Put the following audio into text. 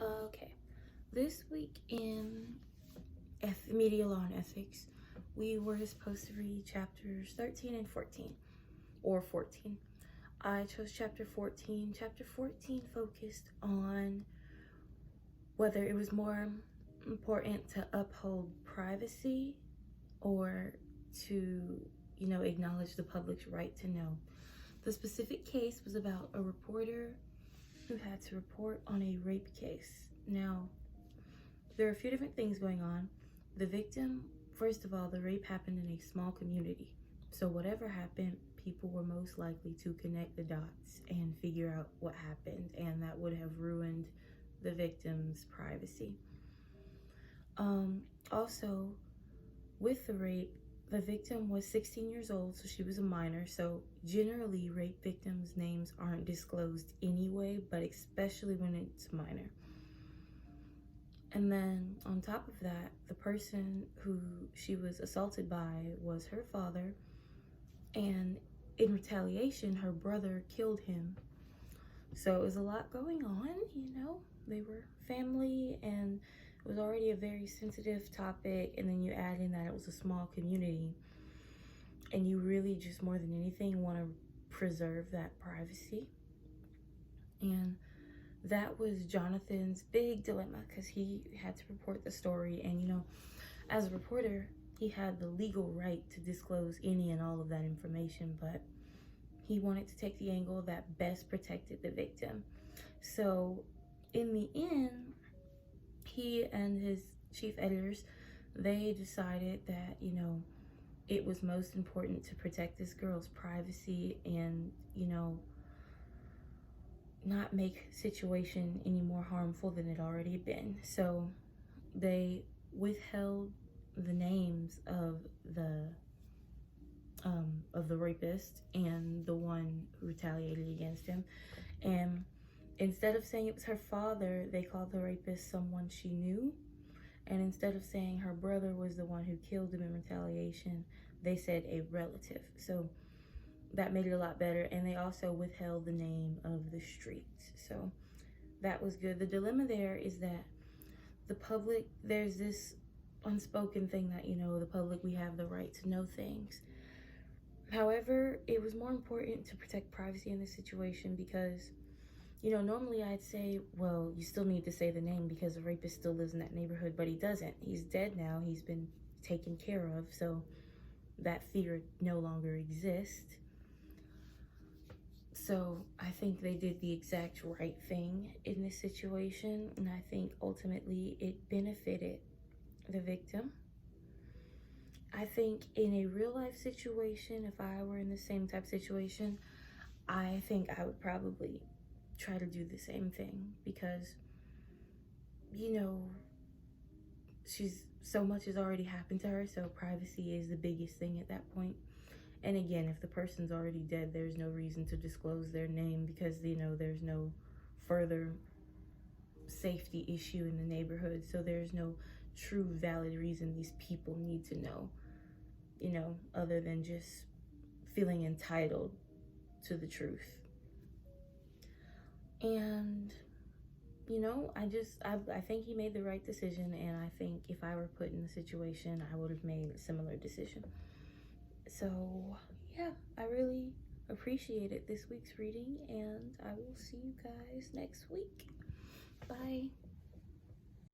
Okay, this week in Media Law and Ethics, we were supposed to read chapters 13 and 14, or 14. I chose chapter 14. Chapter 14 focused on whether it was more important to uphold privacy or to, acknowledge the public's right to know. The specific case was about a reporter who had to report on a rape case. Now, there are a few different things going on. The victim, first of all, the rape happened in a small community. So whatever happened, people were most likely to connect the dots and figure out what happened, and that would have ruined the victim's privacy. Also, with the rape, the victim was 16 years old, so she was a minor. So generally, rape victims' names aren't disclosed anyway, but especially when it's minor. And then on top of that, the person who she was assaulted by was her father. And in retaliation, her brother killed him. So it was a lot going on, They were family, and it was already a very sensitive topic. And then you add in that it was a small community. And you really just, more than anything, want to preserve that privacy. And that was Jonathan's big dilemma, because he had to report the story. And, as a reporter, he had the legal right to disclose any and all of that information, but he wanted to take the angle that best protected the victim. So in the end, he and his chief editors, they decided that, it was most important to protect this girl's privacy and, not make situation any more harmful than it already been. So they withheld the names of the rapist and the one who retaliated against him. And instead of saying it was her father, they called the rapist someone she knew. And instead of saying her brother was the one who killed him in retaliation, they said a relative. So that made it a lot better. And they also withheld the name of the street. So that was good. The dilemma there is that the public, there's this unspoken thing that, the public, we have the right to know things. However, it was more important to protect privacy in this situation because, normally I'd say, well, you still need to say the name because the rapist still lives in that neighborhood, but he doesn't. He's dead now. He's been taken care of, so that fear no longer exists. So I think they did the exact right thing in this situation, and I think ultimately it benefited the victim. I think in a real life situation, if I were in the same type of situation, I think I would probably try to do the same thing because, she's so much has already happened to her, so privacy is the biggest thing at that point. And again, if the person's already dead, there's no reason to disclose their name because, there's no further safety issue in the neighborhood. So there's no true valid reason these people need to know, other than just feeling entitled to the truth. And, I think he made the right decision. And I think if I were put in the situation, I would have made a similar decision. So, yeah, I really appreciated this week's reading, and I will see you guys next week. Bye.